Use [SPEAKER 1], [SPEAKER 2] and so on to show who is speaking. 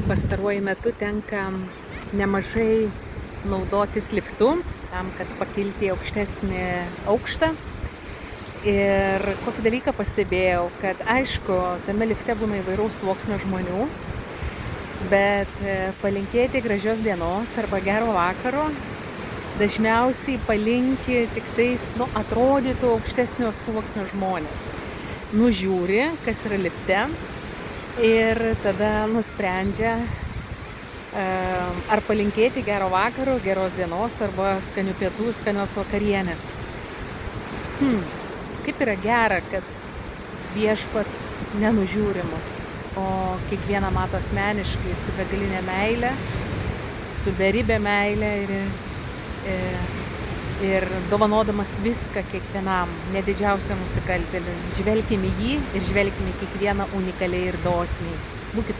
[SPEAKER 1] Pastaruoju metu tenka nemažai naudotis liftu, tam, kad pakilti į aukštesnį aukštą. Ir kokį dalyką pastebėjau, kad aišku, tame lifte būna įvairaus sluoksnio žmonių, bet palinkėti gražios dienos arba gero vakaro dažniausiai palinki tik tais, atrodytų aukštesnio sluoksnio žmonės. Nužiūri, kas yra lifte ir tada nusprendžia, ar palinkėti gero vakaro, geros dienos arba skanių pietų, skanios vakarienės. Kaip yra gera, kad viešpats nenužiūri mus, o kiekvieną mato asmeniškai su begalinė meile, su beribė meile ir dovanodamas viską kiekvienam, nedidžiausiam nusikaltėliui. Žvelkim į jį ir žvelkim į kiekvieną unikaliai ir dosniai. Būkit